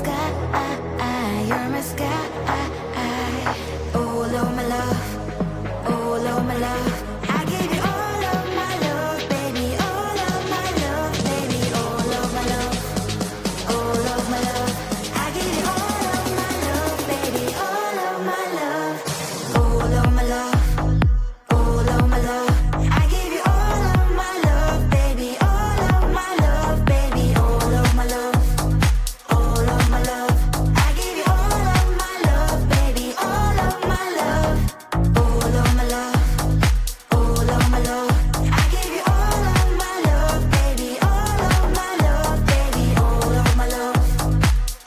sky, you're my sky. All of my love, all of my love. I give you all of my love, baby. All of my love, baby. All of my love, all of my love. I give you all of my love, baby. All of my love, all of my love. All of my love, I give you all of my love, baby. All of my love, baby. All of my love, all of my love. I give you all of my love, baby. All of my love, all of my love, all of my love. I give you all of my love, baby. All of my love, baby. All of my love,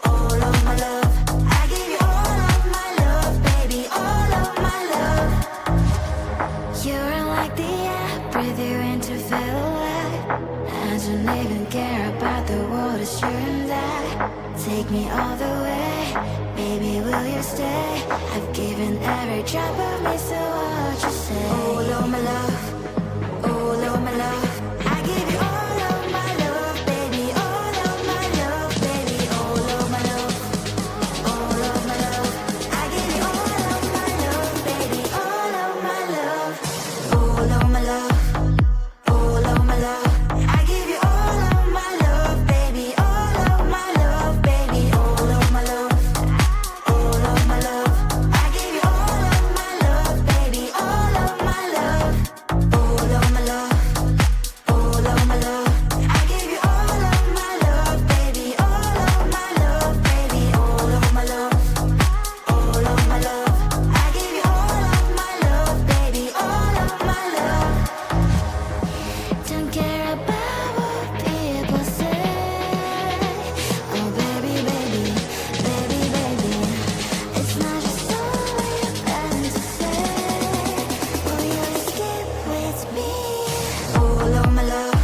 all of my love. I give you all of my love, baby. All of my love. You're like the air, breathe you in to feel alive. I don't even care about the world, it's you and I. Take me all the way, baby, will you stay? I've given every drop of me, so what you say? All of my love, all of my love. I give you all of my love, baby. All of my love, baby. All of my love, all of my love. I give you all of my love, baby. All of my love. All of my love, all of my love. I give you all of my love, baby. All of my love, baby. All of my love, all of my love. I give you all of my love, baby. All of my love, all of my love, all of my love. I give you all of my love, baby. All of my love, baby. All of my love, all of my love. I give you all of my love, baby. All of my love. Don't care about what people say. Oh baby, baby, baby, baby. It's not just all we're planning to say. Will you skip with me? All of my love,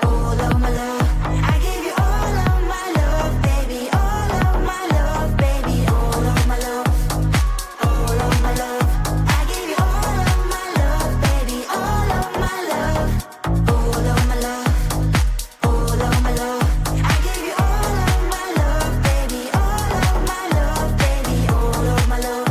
all of my love. I give you all of my love, baby. All of my love, baby. All of my love, all of my love. I give you all of my love, baby. All of my love, all of my love, all of my love. I give you all of my love, baby. All of my love, baby. All of my love,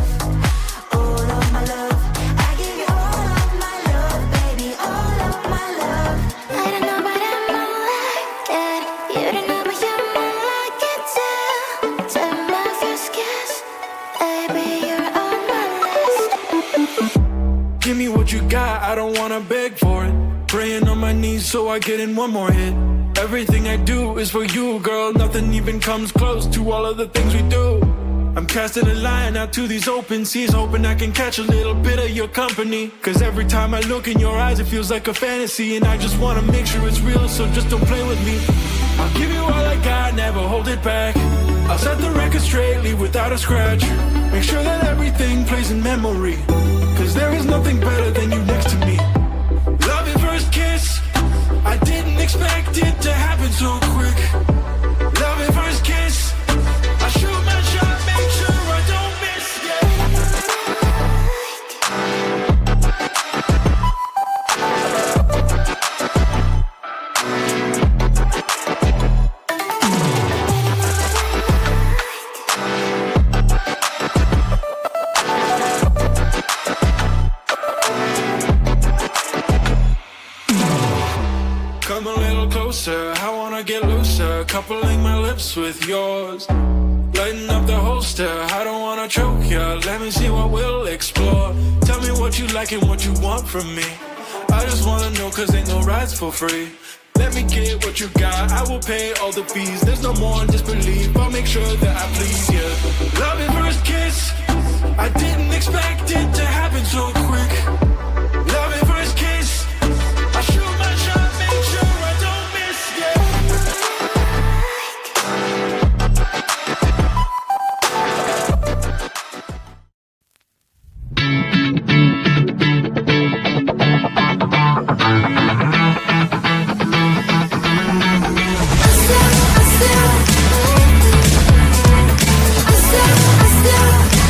all of my love. I give you all of my love, baby. All of my love. I don't know, but I'm like it. You don't know, but you're more like it too. Till my first kiss, baby, you're on my list. Give me what you got, I don't wanna beg for it. Praying on my knees so I get in one more hit. Everything I do is for you, girl. Nothing even comes close to all of the things we do. I'm casting a line out to these open seas, hoping I can catch a little bit of your company. Cause every time I look in your eyes it feels like a fantasy. And I just wanna make sure it's real, so just don't play with me. I'll give you all I got, never hold it back. I'll set the record straight, leave without a scratch. Make sure that everything plays in memory. Cause there is nothing better than you next to me. Love at first kiss, I didn't expect it to happen so quick. Love at first kiss, I shoot my shot, make sure I don't miss, Come a little closer, I wanna get looser. Coupling my lips with yours, lighten up the holster, I don't wanna choke ya. Let me see what we'll explore. Tell me what you like and what you want from me. I just wanna know, cause ain't no rides for free. Let me get what you got, I will pay all the fees. There's no more disbelief, I'll make sure that I please you. Love at first kiss, I didn't expect it to happen so quick. Love at first kiss, I shoot my shot, make sure I don't miss, I still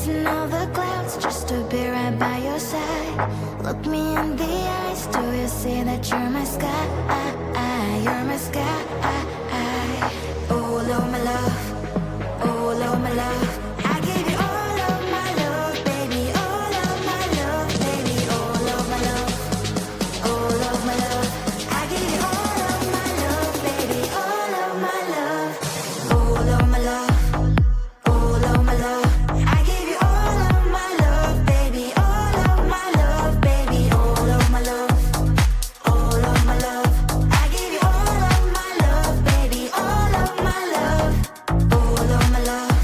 chasing all the clouds just to be right by your side. Look me in the eyes, do you see that you're my sky? You're my sky. Oh Lord, my love, oh Lord, my love, I give you all of my love, baby, all of my love, baby, all of my love, all of my love, I give you all of my love, baby, all of my love, all of my love, all of my love, I give you all of my love, baby, all of my love, baby, all of my love, all of my love, I give you all of my love, baby, all of my love, all of my love,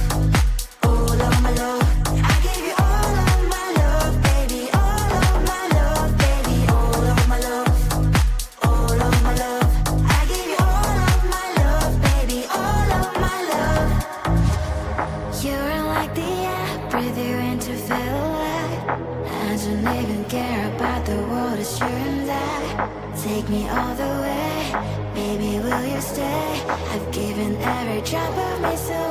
all of my love, I give you all of my love, baby, all of my love, baby, all of my love, all of my love, I give you all of my love, baby, all of my love. You're like the air, breathe you in to feel alive. I don't even care about the world, it's you and I. Take me all the way, baby, will you stay? I've given every drop of me so